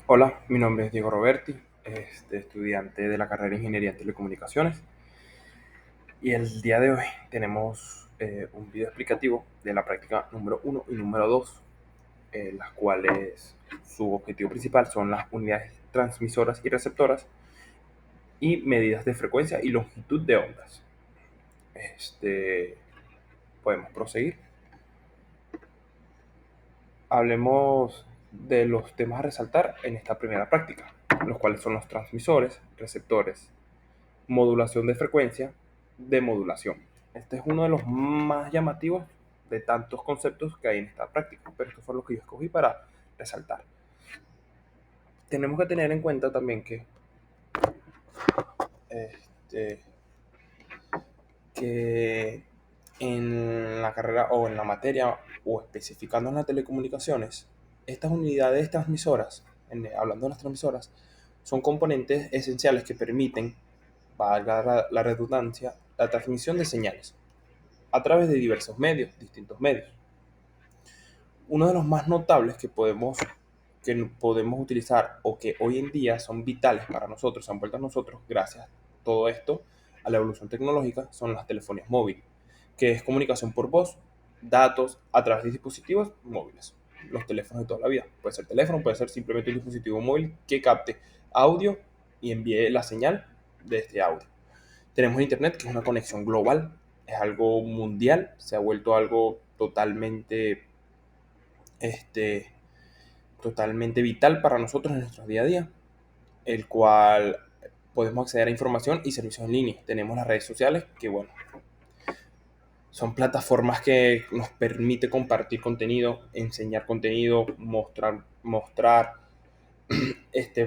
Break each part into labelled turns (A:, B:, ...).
A: Hola, mi nombre es Diego Roberti, estudiante de la carrera de Ingeniería en Telecomunicaciones, y el día de hoy tenemos un video explicativo de la práctica número uno y número 2, las cuales su objetivo principal son las unidades transmisoras y receptoras y medidas de frecuencia y longitud de ondas. Este, Podemos proseguir. Hablemos de los temas a resaltar en esta primera práctica, los cuales son los transmisores, receptores, modulación de frecuencia, demodulación. Este es uno de los más llamativos de tantos conceptos que hay en esta práctica, pero esto fue lo que yo escogí para resaltar. Tenemos que tener en cuenta también este, que en la carrera o en la materia o especificando en las telecomunicaciones, estas unidades transmisoras, hablando de las transmisoras, son componentes esenciales que permiten, valga la redundancia, la transmisión de señales a través de diversos medios, distintos medios. Uno de los más notables que podemos utilizar o que hoy en día son vitales para nosotros, se han vuelto a nosotros gracias a todo esto, a la evolución tecnológica, son las telefonías móviles, que es comunicación por voz, datos a través de dispositivos móviles, los teléfonos de toda la vida. Puede ser teléfono, puede ser simplemente un dispositivo móvil que capte audio y envíe la señal de este audio. Tenemos Internet, que es una conexión global, es algo mundial, se ha vuelto algo este, totalmente vital para nosotros en nuestro día a día, el cual podemos acceder a información y servicios en línea. Tenemos las redes sociales, que bueno, son plataformas que nos permite compartir contenido, enseñar contenido, mostrar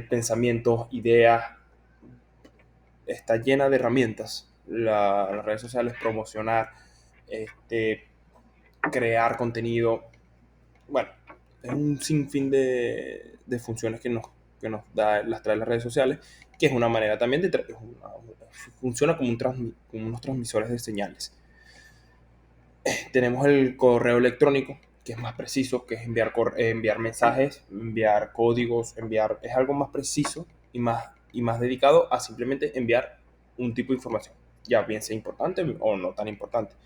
A: pensamientos, ideas. Está llena de herramientas. Las redes sociales, promocionar, este, crear contenido. Bueno, es un sinfín de funciones que nos trae las redes sociales, que es una manera también funciona como unos transmisores de señales. Tenemos el correo electrónico, que es más preciso, que es enviar mensajes, enviar códigos, es algo más preciso y más dedicado a simplemente enviar un tipo de información, ya bien sea importante o no tan importante.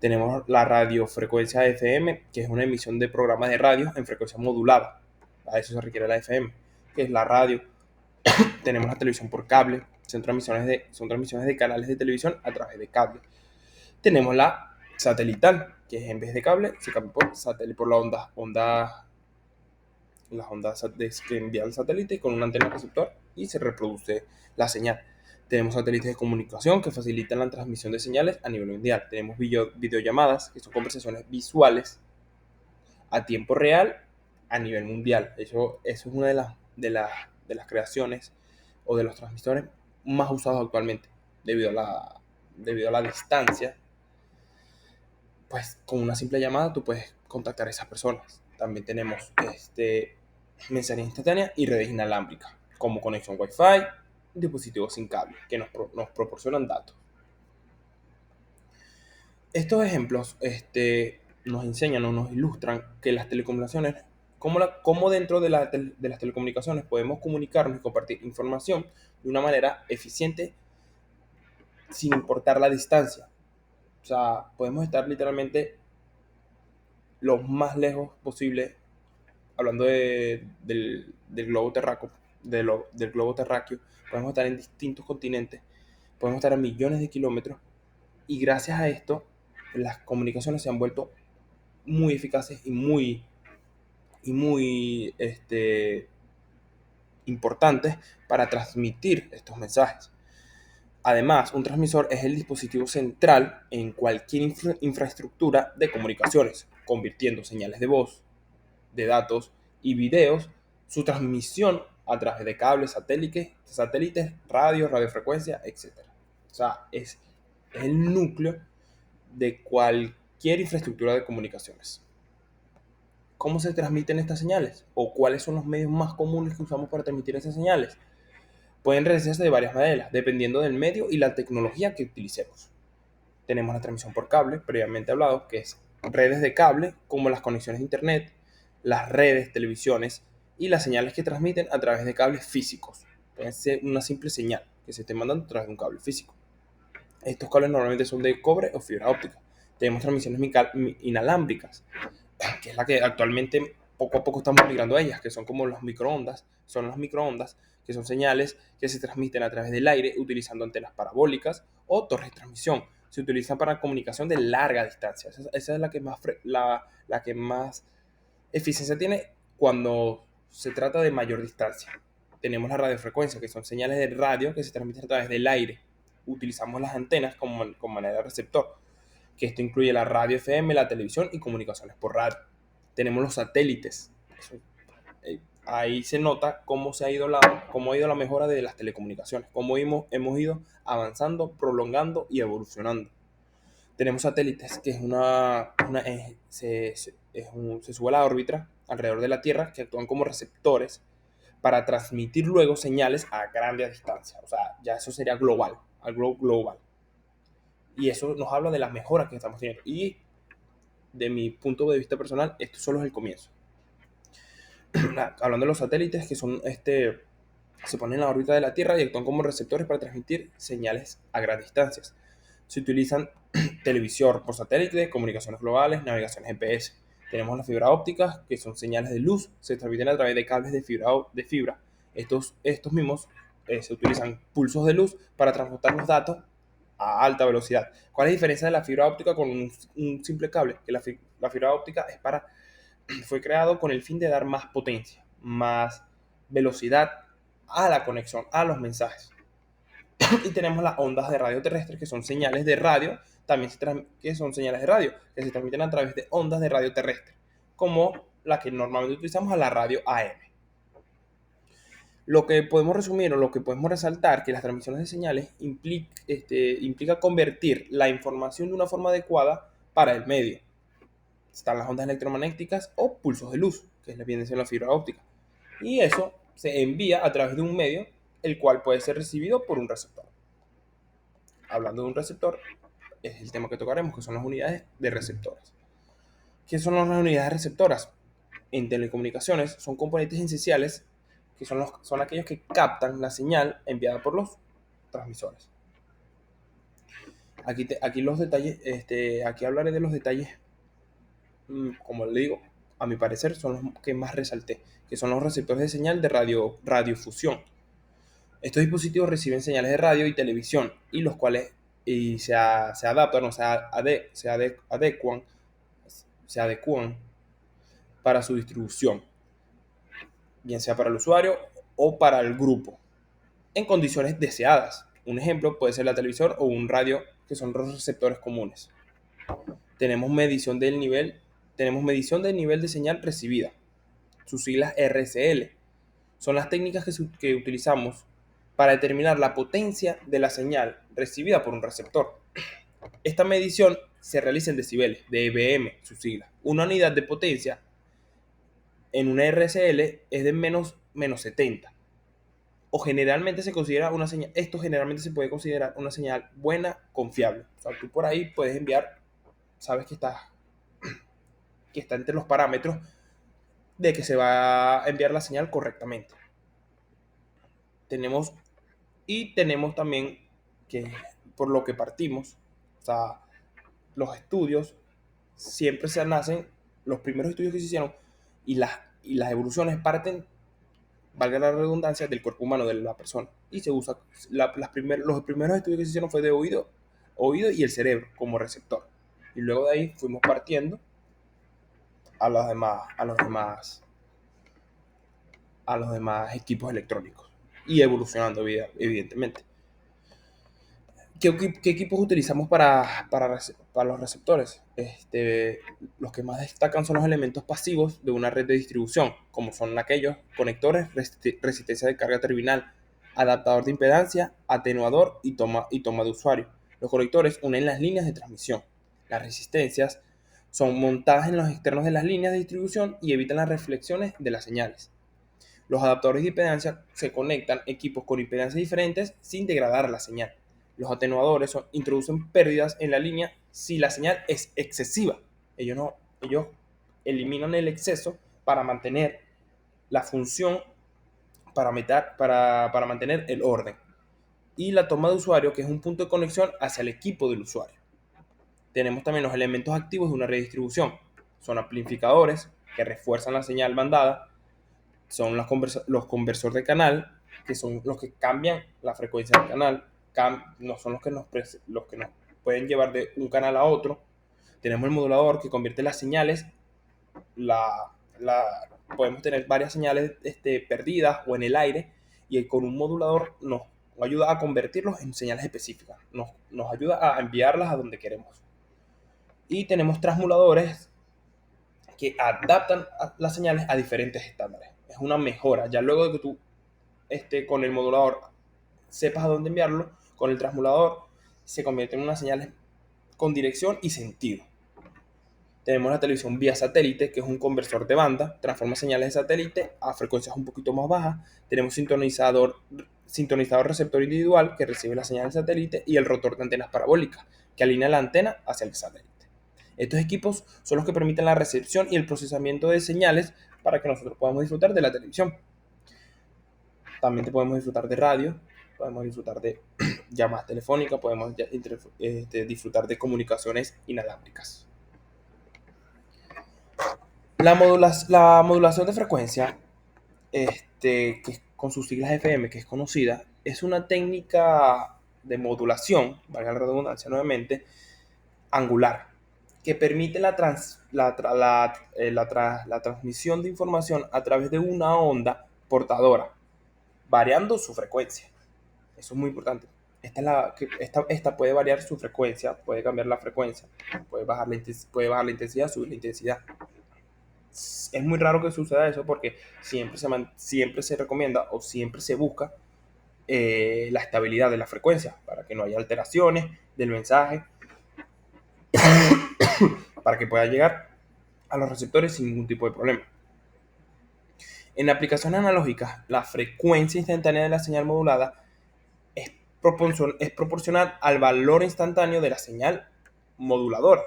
A: Tenemos la radiofrecuencia FM, que es una emisión de programas de radio en frecuencia modulada. A eso se requiere la FM, que es la radio. Tenemos la televisión por cable, son transmisiones de canales de televisión a través de cable. Tenemos la satelital, que es en vez de cable, se cambia por satélite, por las ondas que envía el satélite con una antena receptor y se reproduce la señal. Tenemos satélites de comunicación que facilitan la transmisión de señales a nivel mundial. Tenemos videollamadas, que son conversaciones visuales a tiempo real a nivel mundial. Eso es una de las creaciones o de los transmisores más usados actualmente, debido a la distancia. Pues con una simple llamada tú puedes contactar a esas personas. También tenemos mensajería instantánea y redes inalámbricas, como conexión Wi-Fi, dispositivos sin cable, que nos proporcionan datos. Estos ejemplos nos enseñan o nos ilustran que las telecomunicaciones, cómo dentro de las telecomunicaciones podemos comunicarnos y compartir información de una manera eficiente sin importar la distancia. O sea, podemos estar literalmente lo más lejos posible, hablando del globo terráqueo, del globo terráqueo, podemos estar en distintos continentes, podemos estar a millones de kilómetros, y gracias a esto las comunicaciones se han vuelto muy eficaces y muy importantes para transmitir estos mensajes. Además, un transmisor es el dispositivo central en cualquier infraestructura de comunicaciones, convirtiendo señales de voz, de datos y videos, su transmisión a través de cables, satélites, radiofrecuencia, etc. O sea, es el núcleo de cualquier infraestructura de comunicaciones. ¿Cómo se transmiten estas señales? ¿O cuáles son los medios más comunes que usamos para transmitir esas señales? Pueden realizarse de varias maneras, dependiendo del medio y la tecnología que utilicemos. Tenemos la transmisión por cable, previamente hablado, que es redes de cable, como las conexiones de internet, las redes, televisiones, y las señales que transmiten a través de cables físicos. Puede ser una simple señal que se esté mandando a través de un cable físico. Estos cables normalmente son de cobre o fibra óptica. Tenemos transmisiones inalámbricas, que es la que actualmente poco a poco estamos migrando a ellas, que son como las microondas. Son las microondas, que son señales que se transmiten a través del aire utilizando antenas parabólicas o torres de transmisión. Se utilizan para comunicación de larga distancia. Esa es la que más eficiencia tiene cuando se trata de mayor distancia. Tenemos la radiofrecuencia, que son señales de radio que se transmiten a través del aire. Utilizamos las antenas como manera de receptor, que esto incluye la radio FM, la televisión y comunicaciones por radio. Tenemos los satélites. Ahí se nota cómo ha ido la mejora de las telecomunicaciones, cómo hemos ido avanzando, prolongando y evolucionando. Tenemos satélites, que es se sube a la órbita alrededor de la Tierra, que actúan como receptores para transmitir luego señales a grandes distancias. O sea, ya eso sería global, algo global. Y eso nos habla de las mejoras que estamos teniendo. Y de mi punto de vista personal, esto solo es el comienzo. Hablando de los satélites, que son se ponen en la órbita de la Tierra y actúan como receptores para transmitir señales a grandes distancias. Se utilizan televisión por satélite, comunicaciones globales, navegación GPS. Tenemos las fibra ópticas, que son señales de luz, se transmiten a través de cables de fibra. Estos mismos se utilizan pulsos de luz para transportar los datos a alta velocidad. ¿Cuál es la diferencia de la fibra óptica con un simple cable? Que la fibra óptica fue creado con el fin de dar más potencia, más velocidad a la conexión, a los mensajes. Y tenemos las ondas de radio terrestres, que son señales de radio, que son señales de radio, que se transmiten a través de ondas de radio terrestre, como la que normalmente utilizamos a la radio AM. Lo que podemos resumir o lo que podemos resaltar que las transmisiones de señales implica convertir la información de una forma adecuada para el medio. Están las ondas electromagnéticas o pulsos de luz, que es la viene siendo la fibra óptica. Y eso se envía a través de un medio, el cual puede ser recibido por un receptor. Hablando de un receptor, es el tema que tocaremos, que son las unidades de receptoras. ¿Qué son las unidades receptoras? En telecomunicaciones son componentes esenciales que son aquellos que captan la señal enviada por los transmisores. Aquí los detalles, aquí hablaré de los detalles, como le digo, a mi parecer son los que más resalté, que son los receptores de señal de radiofusión. Estos dispositivos reciben señales de radio y televisión y los cuales se adaptan o se adecuan para su distribución, bien sea para el usuario o para el grupo, en condiciones deseadas. Un ejemplo puede ser la televisión o un radio, que son los receptores comunes. Tenemos medición del nivel de señal recibida. Sus siglas RCL. Son las técnicas que utilizamos para determinar la potencia de la señal recibida por un receptor. Esta medición se realiza en decibeles, dBm, su sigla. Una unidad de potencia en una RCL es de menos 70. O generalmente se considera una señal, esto generalmente se puede considerar una señal buena, confiable. O sea, tú por ahí puedes enviar, sabes que está entre los parámetros de que se va a enviar la señal correctamente. Tenemos también que, por lo que partimos, o sea, los estudios siempre los primeros estudios que se hicieron y las evoluciones parten, valga la redundancia, del cuerpo humano de la persona. Y se usa, los primeros estudios que se hicieron fue de oído y el cerebro como receptor. Y luego de ahí fuimos partiendo a los demás equipos electrónicos y evolucionando evidentemente. ¿Qué equipos utilizamos para los receptores? Los que más destacan son los elementos pasivos de una red de distribución, como son aquellos conectores, resistencia de carga terminal, adaptador de impedancia, atenuador y toma de usuario. Los conectores unen las líneas de transmisión. Las resistencias son montadas en los externos de las líneas de distribución y evitan las reflexiones de las señales. Los adaptadores de impedancia se conectan equipos con impedancias diferentes sin degradar la señal. Los atenuadores introducen pérdidas en la línea si la señal es excesiva. Ellos eliminan el exceso para mantener la función para mantener el orden. Y la toma de usuario, que es un punto de conexión hacia el equipo del usuario. Tenemos también los elementos activos de una redistribución. Son amplificadores que refuerzan la señal mandada. Son los conversores de canal, que son los que cambian la frecuencia del canal. No son los que nos pueden llevar de un canal a otro. Tenemos el modulador que convierte las señales. La, la, Podemos tener varias señales perdidas o en el aire, y con un modulador nos ayuda a convertirlos en señales específicas. Nos ayuda a enviarlas a donde queremos. Y tenemos transmuladores que adaptan las señales a diferentes estándares. Es una mejora. Ya luego de que tú con el modulador sepas a dónde enviarlo, con el transmulador se convierte en unas señales con dirección y sentido. Tenemos la televisión vía satélite, que es un conversor de banda, transforma señales de satélite a frecuencias un poquito más bajas. Tenemos sintonizador receptor individual, que recibe las señales de satélite, y el rotor de antenas parabólicas, que alinea la antena hacia el satélite. Estos equipos son los que permiten la recepción y el procesamiento de señales para que nosotros podamos disfrutar de la televisión. También podemos disfrutar de radio, podemos disfrutar de llamadas telefónicas, podemos disfrutar de comunicaciones inalámbricas. La modulación de frecuencia, que con sus siglas FM, que es conocida, es una técnica de modulación, valga la redundancia nuevamente, angular, que permite la transmisión de información a través de una onda portadora, variando su frecuencia. Eso es muy importante. Esta puede variar su frecuencia, puede cambiar la frecuencia, puede bajar la intensidad, subir la intensidad. Es muy raro que suceda eso, porque siempre se recomienda o siempre se busca la estabilidad de la frecuencia, para que no haya alteraciones del mensaje, para que pueda llegar a los receptores sin ningún tipo de problema. En aplicaciones analógicas, la frecuencia instantánea de la señal modulada es proporcional al valor instantáneo de la señal moduladora,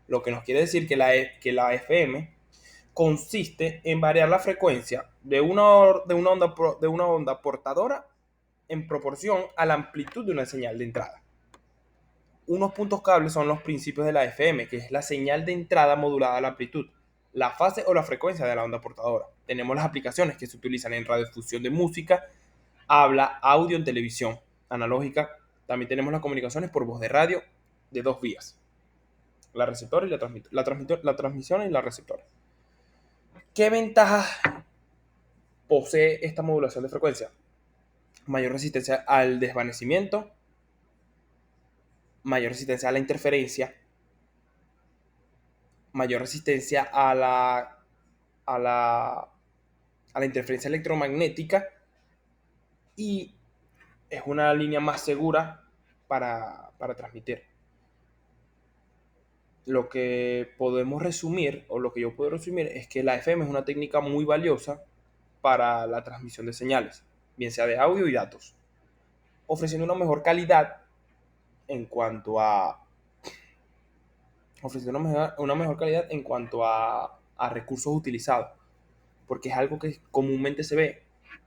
A: lo que nos quiere decir que la FM consiste en variar la frecuencia de una onda portadora en proporción a la amplitud de una señal de entrada. Unos puntos clave son los principios de la FM, que es la señal de entrada modulada a la amplitud, la fase o la frecuencia de la onda portadora. Tenemos las aplicaciones que se utilizan en radiodifusión de música, habla, audio, en televisión analógica. También tenemos las comunicaciones por voz de radio de dos vías, la receptora y la transmisión y la receptora. ¿Qué ventajas posee esta modulación de frecuencia? Mayor resistencia al desvanecimiento, mayor resistencia a la interferencia, mayor resistencia a la interferencia electromagnética, y es una línea más segura para transmitir. Lo que podemos resumir, o lo que yo puedo resumir, es que la FM es una técnica muy valiosa para la transmisión de señales, bien sea de audio y datos, ofreciendo una mejor calidad en cuanto a recursos utilizados, porque es algo que comúnmente se ve,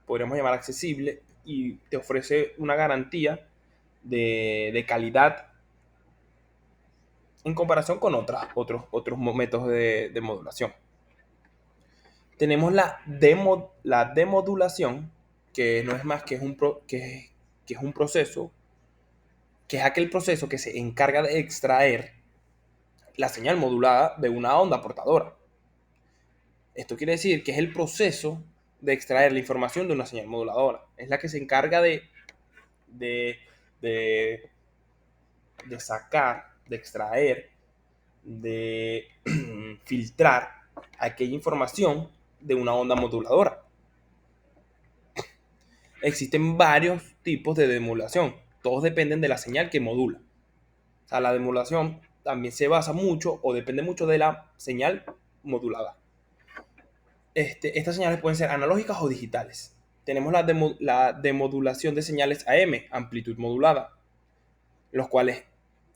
A: podríamos llamar accesible, y te ofrece una garantía de calidad en comparación con otros métodos de modulación. Tenemos la demodulación, que no es más que es un proceso, que es aquel proceso que se encarga de extraer la señal modulada de una onda portadora. Esto quiere decir que es el proceso de extraer la información de una señal moduladora. Es la que se encarga de sacar, de extraer, de filtrar aquella información de una onda moduladora. Existen varios tipos de demodulación. Todos dependen de la señal que modula. O sea, la demodulación también se basa mucho o depende mucho de la señal modulada. Estas señales pueden ser analógicas o digitales. Tenemos la demodulación de señales AM, amplitud modulada, los cuales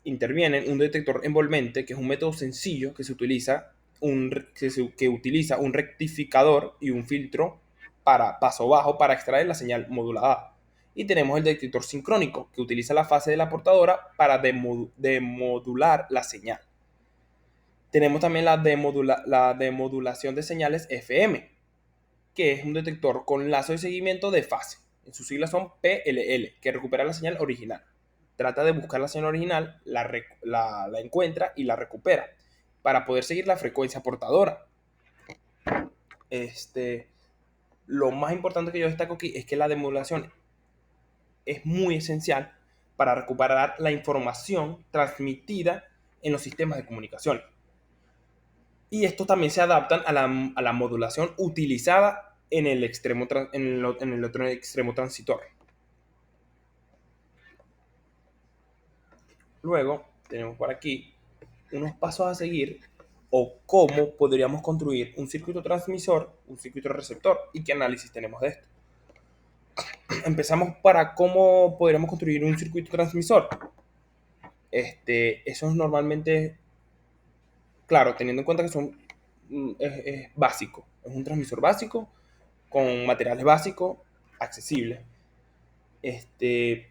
A: intervienen un detector envolvente, que es un método sencillo que se utiliza que utiliza un rectificador y un filtro para paso bajo para extraer la señal modulada. Y tenemos el detector sincrónico, que utiliza la fase de la portadora para demodular la señal. Tenemos también la demodulación de señales FM, que es un detector con lazo de seguimiento de fase. En sus siglas son PLL, que recupera la señal original. Trata de buscar la señal original, la encuentra y la recupera para poder seguir la frecuencia portadora. Lo más importante que yo destaco aquí es que la demodulación es muy esencial para recuperar la información transmitida en los sistemas de comunicación. Y estos también se adaptan a la modulación utilizada en el otro extremo transitor. Luego tenemos por aquí unos pasos a seguir o cómo podríamos construir un circuito transmisor, un circuito receptor y qué análisis tenemos de esto. Empezamos para cómo podríamos construir un circuito transmisor. Eso es normalmente, claro, teniendo en cuenta que es básico, es un transmisor básico con materiales básicos, accesibles. Se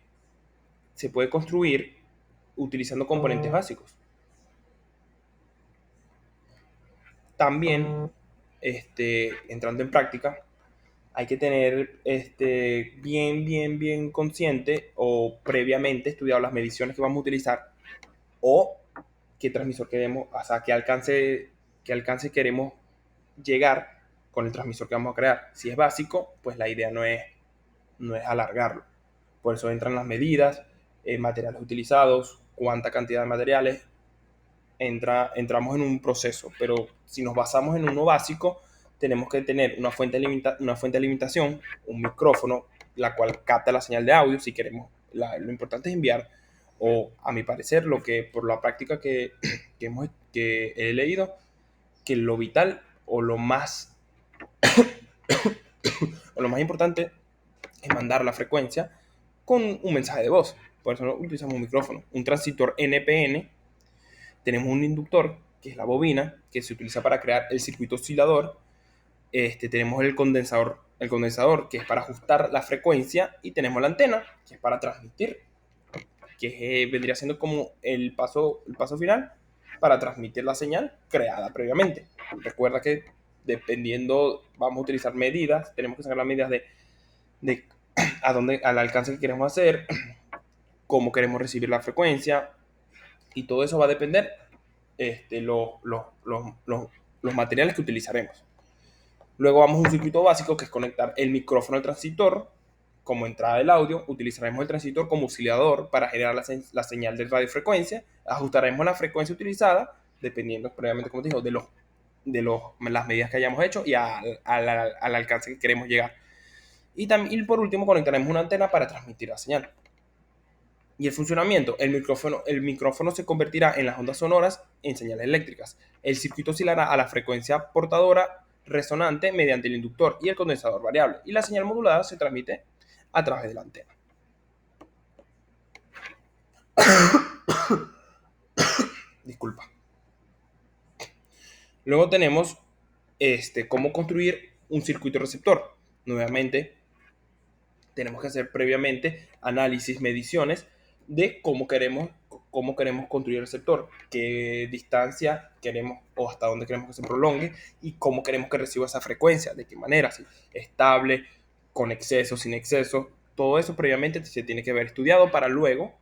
A: puede construir utilizando componentes básicos. También, entrando en práctica, hay que tener bien consciente o previamente estudiado las mediciones que vamos a utilizar o qué transmisor queremos, o sea, qué alcance queremos llegar con el transmisor que vamos a crear. Si es básico, pues la idea no es alargarlo. Por eso entran las medidas, materiales utilizados, cuánta cantidad de materiales. Entramos en un proceso, pero si nos basamos en uno básico, tenemos que tener una fuente de limitación, un micrófono, la cual capta la señal de audio si queremos. Lo importante es enviar, o a mi parecer, lo que por la práctica que he leído, que lo vital o lo más importante es mandar la frecuencia con un mensaje de voz. Por eso utilizamos un micrófono. Un transistor NPN, tenemos un inductor, que es la bobina, que se utiliza para crear el circuito oscilador. Tenemos el condensador, que es para ajustar la frecuencia, y tenemos la antena, que es para transmitir, que vendría siendo como el paso final para transmitir la señal creada previamente. Recuerda que dependiendo, vamos a utilizar medidas, tenemos que sacar las medidas de al alcance que queremos hacer, cómo queremos recibir la frecuencia, y todo eso va a depender los materiales que utilizaremos. Luego vamos a un circuito básico, que es conectar el micrófono al transistor como entrada del audio. Utilizaremos el transistor como oscilador para generar la señal de radiofrecuencia. Ajustaremos la frecuencia utilizada dependiendo, previamente, como te digo, de las medidas que hayamos hecho y al alcance que queremos llegar. Y por último conectaremos una antena para transmitir la señal. Y el funcionamiento: el micrófono se convertirá en las ondas sonoras en señales eléctricas. El circuito oscilará a la frecuencia portadora resonante mediante el inductor y el condensador variable, y la señal modulada se transmite a través de la antena. Disculpa. Luego tenemos cómo construir un circuito receptor. Nuevamente, tenemos que hacer previamente análisis, mediciones de cómo queremos construir el receptor, qué distancia queremos o hasta dónde queremos que se prolongue y cómo queremos que reciba esa frecuencia, de qué manera, si estable, con exceso, sin exceso. Todo eso previamente se tiene que haber estudiado para luego,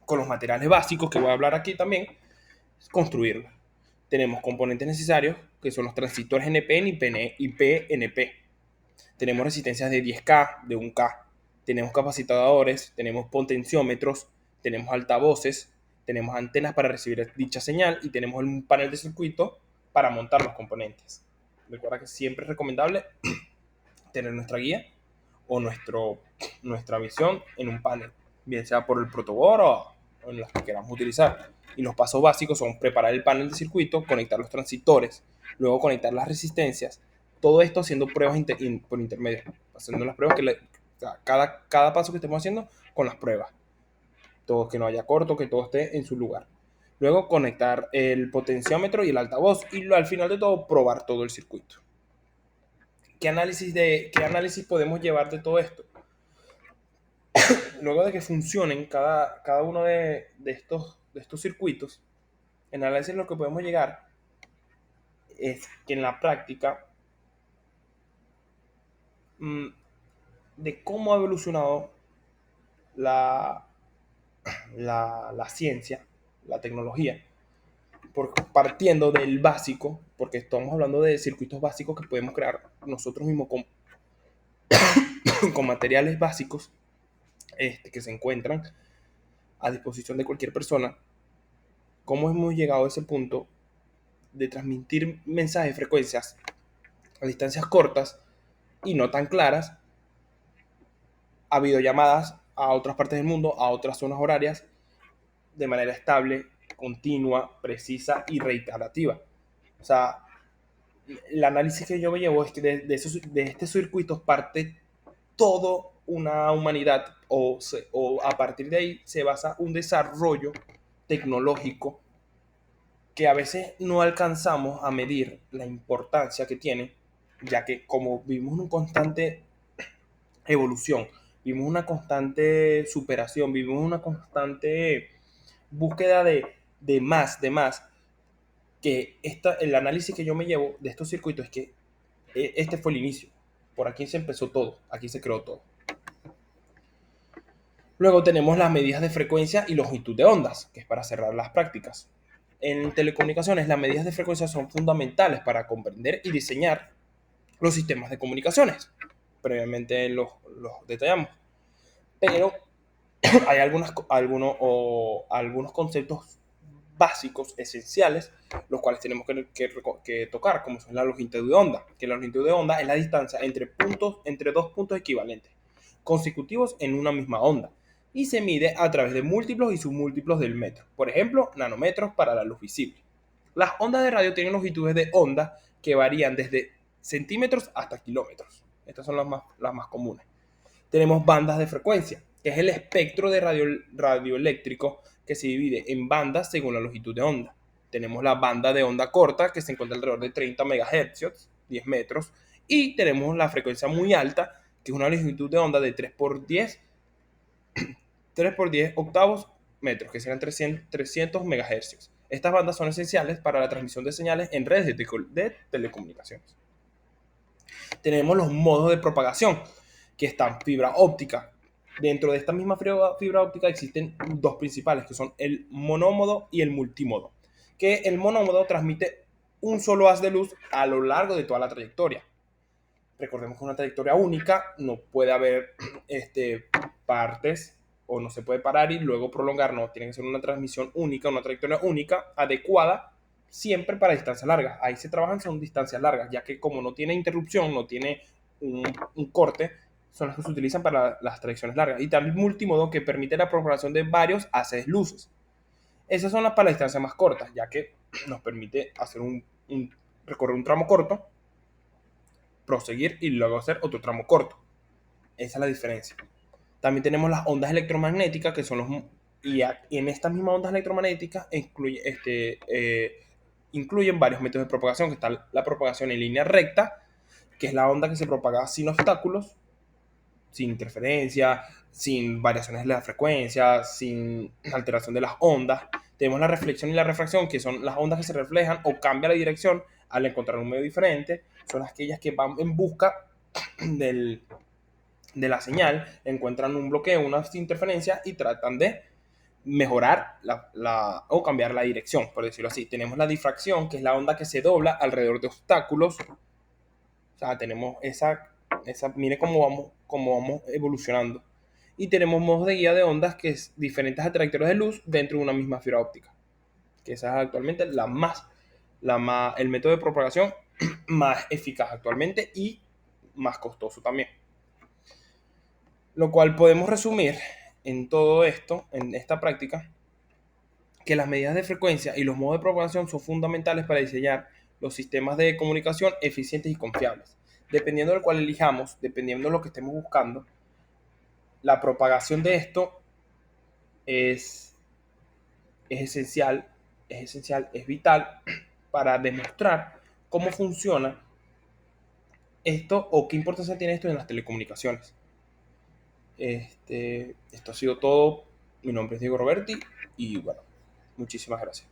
A: con los materiales básicos que voy a hablar aquí también, construirlo. Tenemos componentes necesarios, que son los transistores NPN y PNP. Tenemos resistencias de 10K, de 1K. Tenemos capacitadores, tenemos potenciómetros, tenemos altavoces, tenemos antenas para recibir dicha señal y tenemos un panel de circuito para montar los componentes. Recuerda que siempre es recomendable tener nuestra guía o nuestra visión en un panel, bien sea por el protoboard o en las que queramos utilizar. Y los pasos básicos son preparar el panel de circuito, conectar los transistores, luego conectar las resistencias. Todo esto haciendo pruebas por intermedio, haciendo las pruebas cada paso que estemos haciendo con las pruebas. Todo, que no haya corto, que todo esté en su lugar. Luego conectar el potenciómetro y el altavoz y al final de todo probar todo el circuito. ¿Qué análisis podemos llevar de todo esto? Luego de que funcionen cada uno de estos circuitos, en análisis lo que podemos llegar es que en la práctica de cómo ha evolucionado la, la ciencia, la tecnología, partiendo del básico, porque estamos hablando de circuitos básicos que podemos crear nosotros mismos con materiales básicos que se encuentran a disposición de cualquier persona. ¿Cómo hemos llegado a ese punto de transmitir mensajes, frecuencias a distancias cortas y no tan claras, a videollamadas a otras partes del mundo, a otras zonas horarias, de manera estable, continua, precisa y reiterativa? O sea, el análisis que yo me llevo es que de estos circuitos parte toda una humanidad o a partir de ahí se basa un desarrollo tecnológico que a veces no alcanzamos a medir la importancia que tiene, ya que como vivimos una constante evolución, vivimos una constante superación, vivimos una constante búsqueda de más, que el análisis que yo me llevo de estos circuitos es que este fue el inicio, por aquí se empezó todo, aquí se creó todo. Luego tenemos las medidas de frecuencia y longitud de ondas, que es para cerrar las prácticas. En telecomunicaciones, las medidas de frecuencia son fundamentales para comprender y diseñar los sistemas de comunicaciones. Previamente los detallamos. Pero hay algunos conceptos básicos, esenciales, los cuales tenemos que tocar, como son la longitud de onda, que la longitud de onda es la distancia entre dos puntos equivalentes, consecutivos en una misma onda, y se mide a través de múltiplos y submúltiplos del metro, por ejemplo, nanómetros para la luz visible. Las ondas de radio tienen longitudes de onda que varían desde centímetros hasta kilómetros. Estas son las más comunes. Tenemos bandas de frecuencia, que es el espectro de radioeléctrico que se divide en bandas según la longitud de onda. Tenemos la banda de onda corta, que se encuentra alrededor de 30 MHz, 10 metros, y tenemos la frecuencia muy alta, que es una longitud de onda de 3 por 10 octavos metros, que serán 300 MHz. Estas bandas son esenciales para la transmisión de señales en redes de telecomunicaciones. Tenemos los modos de propagación, que están fibra óptica. Dentro de esta misma fibra óptica existen dos principales, que son el monómodo y el multímodo. Que el monómodo transmite un solo haz de luz a lo largo de toda la trayectoria. Recordemos que una trayectoria única no puede haber partes o no se puede parar y luego prolongar, no, tiene que ser una transmisión única, una trayectoria única, adecuada siempre para distancias largas. Ahí se trabajan son distancias largas, ya que como no tiene interrupción, no tiene un corte, son las que se utilizan para las trayectorias largas. Y también multimodo, que permite la propagación de varios haces luces. Esas son las para distancias más cortas, ya que nos permite hacer recorrer un tramo corto, proseguir y luego hacer otro tramo corto. Esa es la diferencia. También tenemos las ondas electromagnéticas, que son y en estas mismas ondas electromagnéticas incluyen varios métodos de propagación, que está la propagación en línea recta, que es la onda que se propaga sin obstáculos, sin interferencia, sin variaciones de la frecuencia, sin alteración de las ondas. Tenemos la reflexión y la refracción, que son las ondas que se reflejan o cambian la dirección al encontrar un medio diferente. Son aquellas que van en busca de la señal, encuentran un bloqueo, una interferencia y tratan de mejorar o cambiar la dirección, por decirlo así. Tenemos la difracción, que es la onda que se dobla alrededor de obstáculos. O sea, tenemos mire cómo vamos evolucionando. Y tenemos modos de guía de ondas, que es diferentes a trayectorias de luz dentro de una misma fibra óptica. Que esa es actualmente el método de propagación más eficaz actualmente y más costoso también. Lo cual podemos resumir en todo esto, en esta práctica, que las medidas de frecuencia y los modos de propagación son fundamentales para diseñar los sistemas de comunicación eficientes y confiables. Dependiendo del cual elijamos, dependiendo de lo que estemos buscando, la propagación de esto es esencial es esencial, es vital para demostrar cómo funciona esto o qué importancia tiene esto en las telecomunicaciones. Esto ha sido todo. Mi nombre es Diego Roberti y bueno, muchísimas gracias.